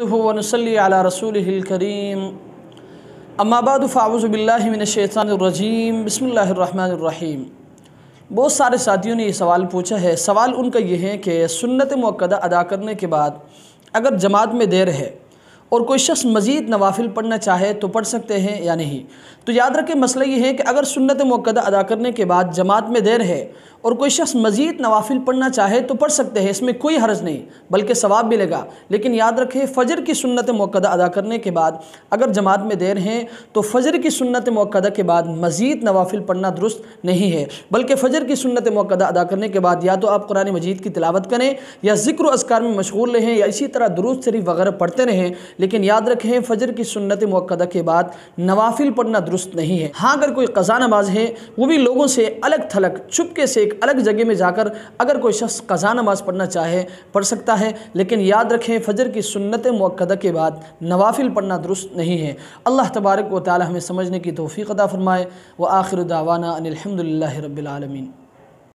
वनुसल्ली अला रसूलिहिल करीम अम्मा बाद फ़अऊज़ु बिल्लाहि मिनश्शैतानिर्रजीम बिस्मिल्लाहिर्रहमानिर्रहीम। बहुत सारे साथियों ने ये सवाल पूछा है। सवाल उनका ये है कि सुन्नत मुअक्कदा अदा करने के बाद अगर जमात में देर है और कोई शख्स मज़ीद नवाफिल पढ़ना चाहे तो पढ़ सकते हैं या नहीं। तो याद रखें, मसला ये है कि अगर सुन्नत मुअक्कदा अदा करने के बाद जमात में देर है और कोई शख्स मज़ीद नवाफिल पढ़ना चाहे तो पढ़ सकते हैं, इसमें कोई हर्ज नहीं, बल्कि सवाब भी लगा। लेकिन याद रखें, फ़जर की सुन्नत मुअक्कदा अदा करने के बाद अगर जमात में देर है तो फ़जर की सुन्नत मुअक्कदा के बाद मज़ीद नवाफिल पढ़ना दुरुस्त नहीं है, बल्कि फ़जर की सुन्नत मुअक्कदा अदा करने के बाद या तो आप कुरान मजीद की तिलावत करें या ज़िक्र व अज़कार में मशगूल रहें या इसी तरह दुरूद शरीफ वगैरह पढ़ते रहें। लेकिन याद रखें, फ़जर की सुन्नत मुअक्कदा के बाद नवाफिल पढ़ना दुरुस्त नहीं है। हाँ, अगर कोई क़ज़ा नमाज है वो भी लोगों से अलग थलग चुपके से एक अलग जगह में जाकर अगर कोई शख्स क़ज़ा नमाज पढ़ना चाहे पढ़ सकता है। लेकिन याद रखें, फ़जर की सुन्नत मुअक्कदा के बाद नवाफिल पढ़ना दुरुस्त नहीं है। अल्लाह तबारक व तआला हमें समझने की तौफ़ीक़ अता फ़रमाए। व आखिर दावाना अनिल हम्दुलिल्लाहि रब्बिल आलमीन।